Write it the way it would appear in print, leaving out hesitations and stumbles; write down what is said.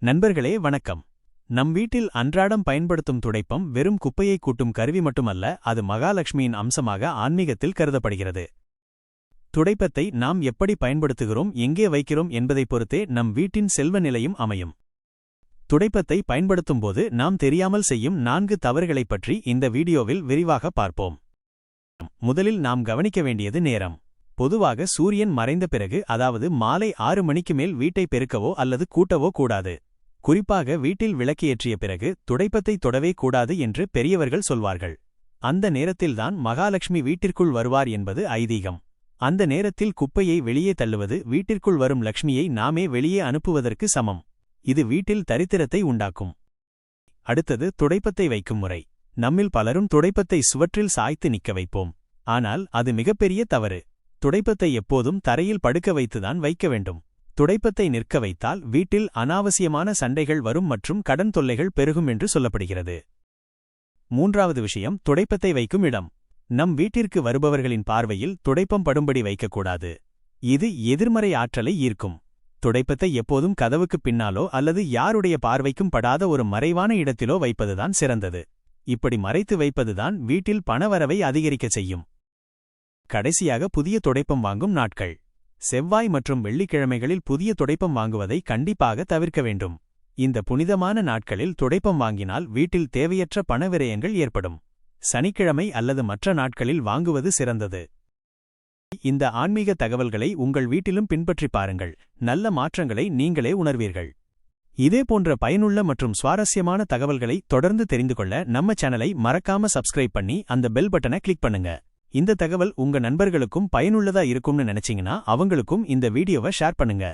நண்பர்களே வணக்கம். நம் வீட்டில் அன்றாடம் பயன்படுத்தும் துடைப்பம் வெறும் குப்பையை கூட்டும் கருவி மட்டுமல்ல, அது மகாலட்சுமியின் அம்சமாக ஆன்மீகத்தில் கருதப்படுகிறது. துடைப்பத்தை நாம் எப்படி பயன்படுத்துகிறோம், எங்கே வைக்கிறோம் என்பதைப் பொறுத்தே நம் வீட்டின் செல்வ நிலையும் அமையும். துடைப்பத்தை பயன்படுத்தும்போது நாம் தெரியாமல் செய்யும் 4 தவறுகளைப் பற்றி இந்த வீடியோவில் விரிவாக பார்ப்போம். முதலில் நாம் கவனிக்க வேண்டியது நேரம். பொதுவாக சூரியன் மறைந்த பிறகு, அதாவது மாலை 6 மணிக்கு மேல் வீட்டை பெருக்கவோ அல்லது கூட்டவோ கூடாது. குறிப்பாக வீட்டில் விளக்கேற்றிய பிறகு துடைப்பத்தை தொடவே கூடாது என்று பெரியவர்கள் சொல்வார்கள். அந்த நேரத்தில்தான் மகாலட்சுமி வீட்டிற்குள் வருவார் என்பது ஐதீகம். அந்த நேரத்தில் குப்பையை வெளியே தள்ளுவது வீட்டிற்குள் வரும் லட்சுமியை நாமே வெளியே அனுப்புவதற்கு சமம். இது வீட்டில் தரித்திரத்தை உண்டாக்கும். அடுத்தது துடைப்பத்தை வைக்கும் முறை. நம்மில் பலரும் துடைப்பத்தை சுவற்றில் சாய்த்து நிற்க வைப்போம். ஆனால் அது மிகப்பெரிய தவறு. துடைப்பத்தை எப்போதும் தரையில் படுக்க வைத்துதான் வைக்க வேண்டும். துடைப்பத்தை நிற்க வைத்தால் வீட்டில் அனாவசியமான சண்டைகள் வரும் மற்றும் கடன் தொல்லைகள் பெருகும் என்று சொல்லப்படுகிறது. மூன்றாவது விஷயம், துடைப்பத்தை வைக்கும் இடம். நம் வீட்டிற்கு வருபவர்களின் பார்வையில் துடைப்பம் படும்படி வைக்கக்கூடாது. இது எதிர்மறை ஆற்றலை ஈர்க்கும். துடைப்பத்தை எப்போதும் கதவுக்குப் பின்னாலோ அல்லது யாருடைய பார்வைக்கும் படாத ஒரு மறைவான இடத்திலோ வைப்பதுதான் சிறந்தது. இப்படி மறைத்து வைப்பதுதான் வீட்டில் பணவரவை அதிகரிக்கச் செய்யும். கடைசியாக, புதிய துடைப்பம் வாங்கும் நாட்கள். செவ்வாய் மற்றும் வெள்ளிக்கிழமைகளில் புதிய துடைப்பம் வாங்குவதை கண்டிப்பாக தவிர்க்க வேண்டும். இந்த புனிதமான நாட்களில் துடைப்பம் வாங்கினால் வீட்டில் தேவையற்ற பணவிரயங்கள் ஏற்படும். சனிக்கிழமை அல்லது மற்ற நாட்களில் வாங்குவது சிறந்தது. இந்த ஆன்மீக தகவல்களை உங்கள் வீட்டிலும் பின்பற்றி பாருங்கள். நல்ல மாற்றங்களை நீங்களே உணர்வீர்கள். இதேபோன்ற பயனுள்ள மற்றும் சுவாரஸ்யமான தகவல்களை தொடர்ந்து தெரிந்து கொள்ள நம்ம சேனலை மறக்காம சப்ஸ்கிரைப் பண்ணி அந்த பெல் பட்டனை கிளிக் பண்ணுங்க. இந்த தகவல் உங்க நண்பர்களுக்கும் பயனுள்ளதா இருக்கும்னு நினைச்சீங்கன்னா அவங்களுக்கும் இந்த வீடியோவை ஷேர் பண்ணுங்க.